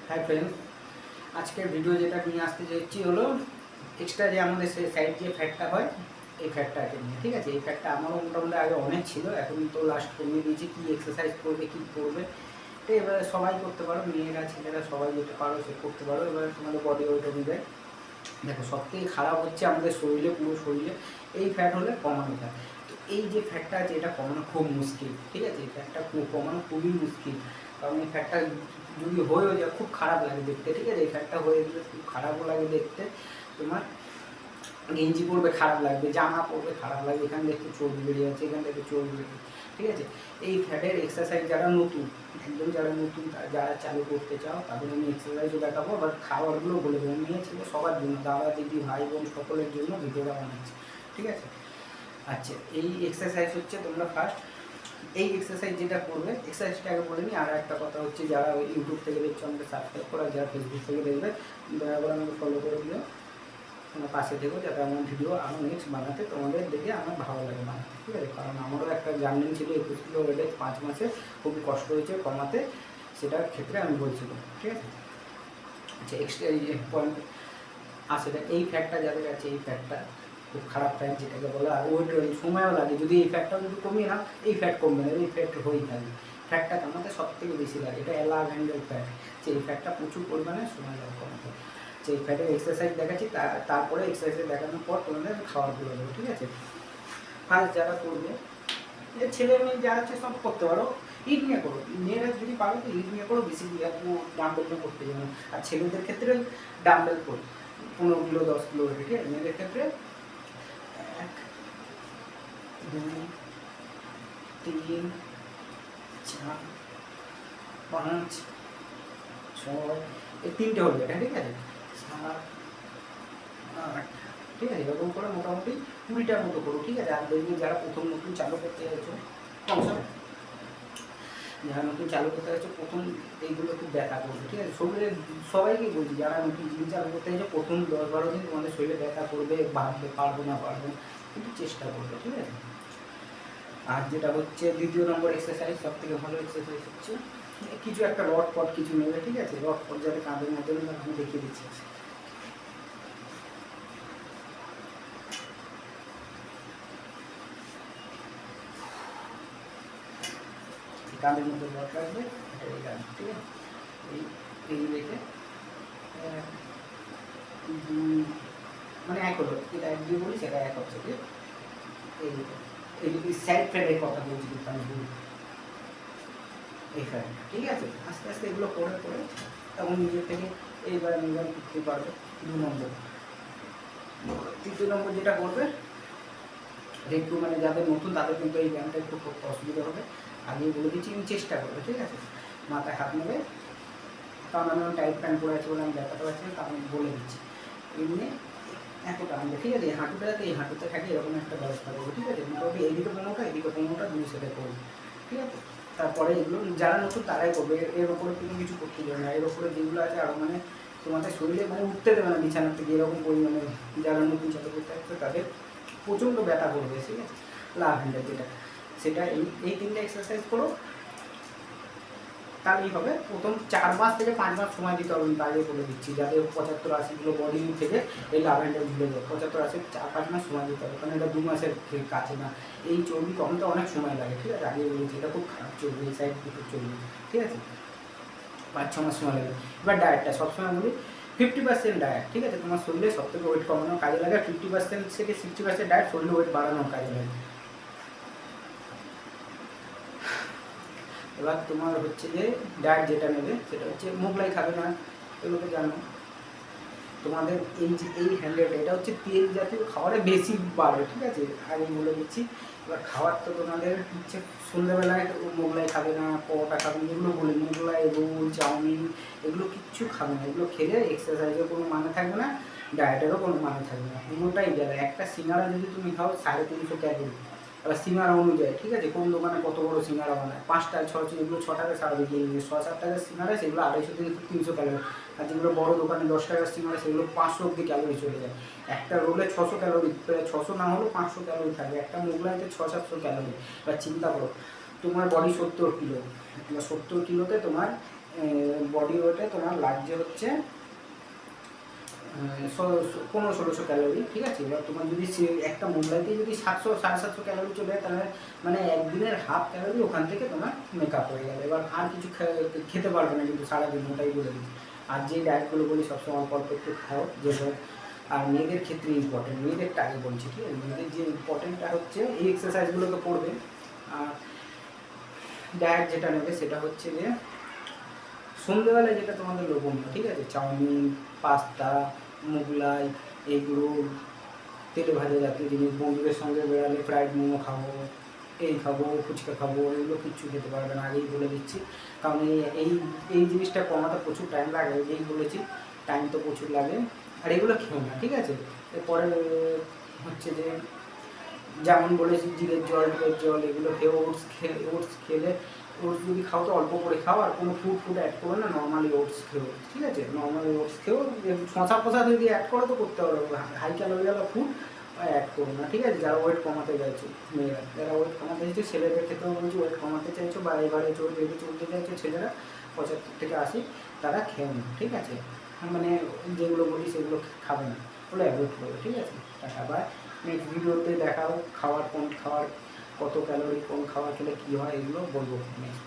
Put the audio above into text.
Hi friends, আজকের video যেটা নিয়ে আসতে চাইছি হলো এক্সট্রা যে আমাদের সাইড যে ফ্যাটটা হয় এই ফ্যাটটাকে নিয়ে। ঠিক আছে, এই ফ্যাটটা আমারও মোটামুটি আগে অনেক ছিল, এখন তো লাস্ট কমিয়ে দিয়েছি। কী এক্সারসাইজ করবে, কী করবে, তো এবারে সবাই করতে পারো, মেয়েরা ছেলেরা সবাই যেটা পারো সে করতে পারো। এবারে তোমাদের বডি ওয়েট অনুযায়ী দেখো, সবথেকে খারাপ হচ্ছে আমাদের শরীরে, পুরো শরীরে এই ফ্যাট হলে কমানো যায়। তো এই যে ফ্যাটটা আছে এটা কমানো খুব মুশকিল। ঠিক আছে, এই ফ্যাটটা কমানো খুবই মুশকিল, কারণ এই ফ্যাটটা যদি হয়েও যায় খুব খারাপ লাগে দেখতে। ঠিক আছে, এই ফ্যাটটা হয়ে গেলে খুব খারাপও লাগে দেখতে। তোমার গেঞ্জি পরবে খারাপ লাগবে, জামা পরবে খারাপ লাগবে, এখান থেকে চর্বি বেরিয়ে যাচ্ছে, এখান থেকে চর্বি বেরিয়ে। ঠিক আছে, এই ফ্যাটের এক্সারসাইজ যারা নতুন, একদম যারা নতুন, যারা চালু করতে চাও তাদের আমি এক্সারসাইজও দেখাবো, আবার খাবারগুলো বলে দেবো। মেয়ে ছিল সবার জন্য, দাদা দিদি ভাই বোন সকলের জন্য ভিডিওটা বানাচ্ছি। ঠিক আছে, আচ্ছা এই এক্সারসাইজ হচ্ছে তোমরা ফার্স্ট এই এক্সারসাইজ যেটা করবে, এক্সারসাইজটা আগে বলে নিই। আর একটা কথা হচ্ছে, যারা ইউটিউব থেকে দেখছো আমাকে সাবস্ক্রাইব করা, যারা ফেসবুক থেকে দেখবে দয়া করে আমাকে ফলো করে দিও, তোমার পাশে থেকো, যাতে আমার ভিডিও আরও নেক্সট বানাতে তোমাদের দেখে আমার ভালো লাগে বানাতে। ঠিক আছে, কারণ আমারও একটা জার্নি ছিল 21 কিলো ওয়েটে 5 মাসে, খুবই কষ্ট হয়েছে কমাতে, সেটার ক্ষেত্রে আমি বলছিলাম। ঠিক আছে, আচ্ছা এক্সট্রা এই পয়েন্ট আছে, এই ফ্যাটটা যাদের আছে, এই ফ্যাটটা খুব খারাপ ফ্যাট যেটাকে বলে, আর ওয়েট সময়ও লাগে। যদি এই ফ্যাটটাও যদি কমিয়ে না, এই ফ্যাট কমবে না, এই ফ্যাট হয়েই থাকবে। ফ্যাটটা কমাতে সব থেকে বেশি লাগে, এটা ল্যাভেন্ডার ফ্যাট, যে এই ফ্যাটটা প্রচুর পরিমাণে সময় লাগে কমাতে। যে এই ফ্যাটের এক্সারসাইজ দেখাচ্ছি, তারপরে এক্সারসাইজ দেখানোর পর তোমাদের খাওয়ারগুলো দেবো। ঠিক আছে, ফার্স্ট যারা করবে, যে ছেলে মেয়ে যারা আছে সব করতে পারো, ইট নিয়ে করো। মেয়েরা যদি পারো তো ইট নিয়ে করো, বেশি ডাম্বেল নিয়ে করতে যাবে। আর ছেলেদের ক্ষেত্রে ডাম্বেল করো 15 কিলো 10 কিলো ওয়েট। ঠিক আছে, মেয়েদের ক্ষেত্রে 1 2 3 4 5 6, এই 3টে হলো এটা। ঠিক আছে, 7 8, ঠিক আছে, এরকম করে মোটামুটি 20টার মতো করো। ঠিক আছে, আর দেখবে যারা প্রথম নতুন চালু করতে যাচ্ছ, যারা নতুন চালু করতে যাচ্ছে প্রথম এইগুলো খুব ব্যথা করবে। ঠিক আছে, শরীরে সবাইকেই বলছি, যারা নতুন জিম চালু করতে যাচ্ছে প্রথম 10-12 দিন তোমাদের শরীরে ব্যথা করবে, ভাববে পারবো না পারবো, কিন্তু চেষ্টা করবে। ঠিক আছে, আর যেটা হচ্ছে দ্বিতীয় নম্বর এক্সারসাইজ, সব থেকে ভালো এক্সারসাইজ হচ্ছে কিছু একটা রড পট কিছু নেবে। ঠিক আছে, রড পট যাতে কাঁধের মধ্যে আমি দেখিয়ে দিচ্ছি। কাঁধের মধ্যে রড রাখবে, এটা এই কাঁধ। ঠিক আছে, এই রেখে মানে এক হলো, এটা এক দিয়ে বলি সেটা এক হচ্ছে কি, এই সাইড ফ্যাটের কথা বলছি কিন্তু আমি ভুল, এই ফ্যাট। ঠিক আছে, আস্তে আস্তে এগুলো করে করে তখন নিজের থেকে এইবার নিজের করতে পারবে। 2 নম্বর, তৃতীয় নম্বর যেটা করবে, একটু মানে যাদের নতুন তাদের কিন্তু এই ব্যায়ামটা একটু করতে অসুবিধা হবে, আগেই বলে দিচ্ছি, চেষ্টা করবে। ঠিক আছে, মাথায় হাত নেবে, কারণ আমি টাইট প্যান্ট পরে আছি বলে আমি দেখাতে পারছি না, তা আমি বলে দিচ্ছি। এমনি এতটা আনবে। ঠিক আছে, এই হাঁটুটা যাতে এই হাঁটুতে থাকে এরকম একটা ব্যবস্থা করবো। ঠিক আছে, মোটামুটি এইদিকে 15টা এদিকে 15টা 2 সেটে করবো। ঠিক আছে, তারপরে এগুলো যারা নতুন তারাই করবে, এর ওপরে তুমি কিছু করতে যাবে না। এর ওপরে যেগুলো আছে আরও মানে তোমাদের শরীরে মানে উঠতে দেবে না বিছানার থেকে, এরকম পরিমাণে যারা নতুন চালু করতে আসছে তাদের প্রচণ্ড ব্যথা করবে। ঠিক আছে, লাভ হ্যান্ডেল যেটা, সেটা এই 3টে এক্সারসাইজ করো, তাহলেই হবে। প্রথম 4 মাস থেকে 5 মাস সময় দিতে হবে, আমি আগে বলে দিচ্ছি, যাদের 75-80 কিলো বডি থেকে এই লাভ হ্যান্ডেল ভুলে যায়, 75-80 4-5 মাস সময় দিতে হবে, কারণ এটা 2 মাসের কাছে না। এই চর্বি কমতে অনেক সময় লাগে। ঠিক আছে, আগে বলেছি এটা খুব খারাপ চর্বি, এই সাইড দুটো চর্বি। ঠিক আছে, 5-6 মাস সময় লাগে। এবার ডায়েটটা সবসময় বলি 50% ডায়েট। ঠিক আছে, তোমার শরীরে সবথেকে ওয়েট কমানোর কাজে লাগে, 50% থেকে 60% ডায়েট শরীরে ওয়েট বাড়ানোর কাজে লাগে। এবার তোমার হচ্ছে যে ডায়েট যেটা নেবে সেটা হচ্ছে মোগলাই খাবে না, এগুলো তো জানো। তোমাদের এই যে এই হ্যান্ডেলটা, এটা হচ্ছে তেল জাতীয় খাবারে বেশি বাড়বে। ঠিক আছে, আগে বলে দিচ্ছি। এবার খাবার তো তোমাদের হচ্ছে সন্ধ্যাবেলায় মোগলাই খাবে না, পরোটা খাবে না, এগুলো বলি মোগলাই, রোল, চাউমিন এগুলো কিচ্ছু খাবে না। এগুলো খেলে এক্সারসাইজের কোনো মানে থাকবে না, ডায়েটেরও কোনো মানে থাকবে না, কোনোটাই গেলে। একটা সিঙ্গারা যদি তুমি খাও 350 ক্যালোরি, এবার সিঙ্গারা অনুযায়ী। ঠিক আছে, কোন দোকানে কত বড় সিঙ্গারা বানায়, 5টা 6, এগুলো 6 টাকা সারা বিক্রি, 6-7 টাকার সিঙ্গারা সেগুলো 250 থেকে 300 ক্যালোরি। আর যেগুলো বড় দোকানে 10 টাকার সিঙ্গারা সেগুলো 500 অব্দি ক্যালোরি চলে যায়। একটা রোলে 600 ক্যালোরি, প্রায় 600 না হলেও 500 ক্যালোরি থাকবে, একটা মোগলাইতে 600-700 ক্যালোরি। এবার চিন্তা করো, তোমার বডি 70 কিলো, এবার 70 কিলোতে তোমার বডি ওয়েটে তোমার লাগছে হচ্ছে 1500-1600 ক্যালোরি, ঠিক আছে। এবার তোমার যদি একটা মোগলাইতে যদি 700-750 ক্যালোরি চলে যায়, তাহলে মানে একদিনের হাফ ক্যালোরি ওখান থেকে তোমার মেকআপ হয়ে গেল। এবার আর কিছু খেতে পারবে না কিন্তু সারাদিন, ওটাই বলে দিচ্ছি। আর যে ডায়েটগুলো বলি সবসময় অল্প অল্প একটু খাও, যেটা আর মেয়েদের ক্ষেত্রে ইম্পর্টেন্ট, মেয়েদেরটা আগে বলছি, ঠিক আছে। মেয়েদের যে ইম্পর্টেন্টটা হচ্ছে এই এক্সারসাইজগুলো তো করবে। আর ডায়েট যেটা নেবে সেটা হচ্ছে যে সন্ধ্যেবেলায় যেটা তোমাদের লোভনীয়, ঠিক আছে, চাউমিন, পাস্তা, মোগলাই, এগরোল, তেলে ভাজা জাতীয় জিনিস, বন্ধুদের সঙ্গে বেড়ালে ফ্রাইড মোমো খাবো, এই খাবো, ফুচকা খাবো, এগুলো কিচ্ছু খেতে পারবে না, আগেই বলে দিচ্ছি। কারণ এই এই জিনিসটা কমাতে প্রচুর টাইম লাগে, যেই বলেছি টাইম তো প্রচুর লাগে। আর এগুলো খেও না, ঠিক আছে। এরপরে হচ্ছে যে যেমন বলেছি জিরের জল এগুলো খেয়ে, ওটস খেলে, ওটস যদি খাও তো অল্প করে খাও, আর কোনো ফুড অ্যাড করো না, নর্মালি ওটস খেও, ঠিক আছে। নর্মালি ওটস খেও, শশা ফসা যদি অ্যাড করো তো করতে পারো, হাই ক্যালোরিওয়ালা ফুড অ্যাড করো না, ঠিক আছে। যারা ওয়েট কমাতে চাইছো, মেয়েরা যারা ওয়েট কমাতে চাইছো, ছেলেদের ক্ষেত্রেও বলছি, ওয়েট কমাতে চাইছো বা এবারে বেঁধে চলতে চাইছো ছেলেরা 75 থেকে 80, তারা খেও না, ঠিক আছে। মানে যেগুলো বলি সেগুলো খাবে না, ওগুলো অ্যাভয়েড করবে, ঠিক আছে। Tata, by. নেক্সট ভিডিওতে দেখাও কত ক্যালোরি কোন খাবার খেলে কী হয়, এগুলো বলবো নেক্সট।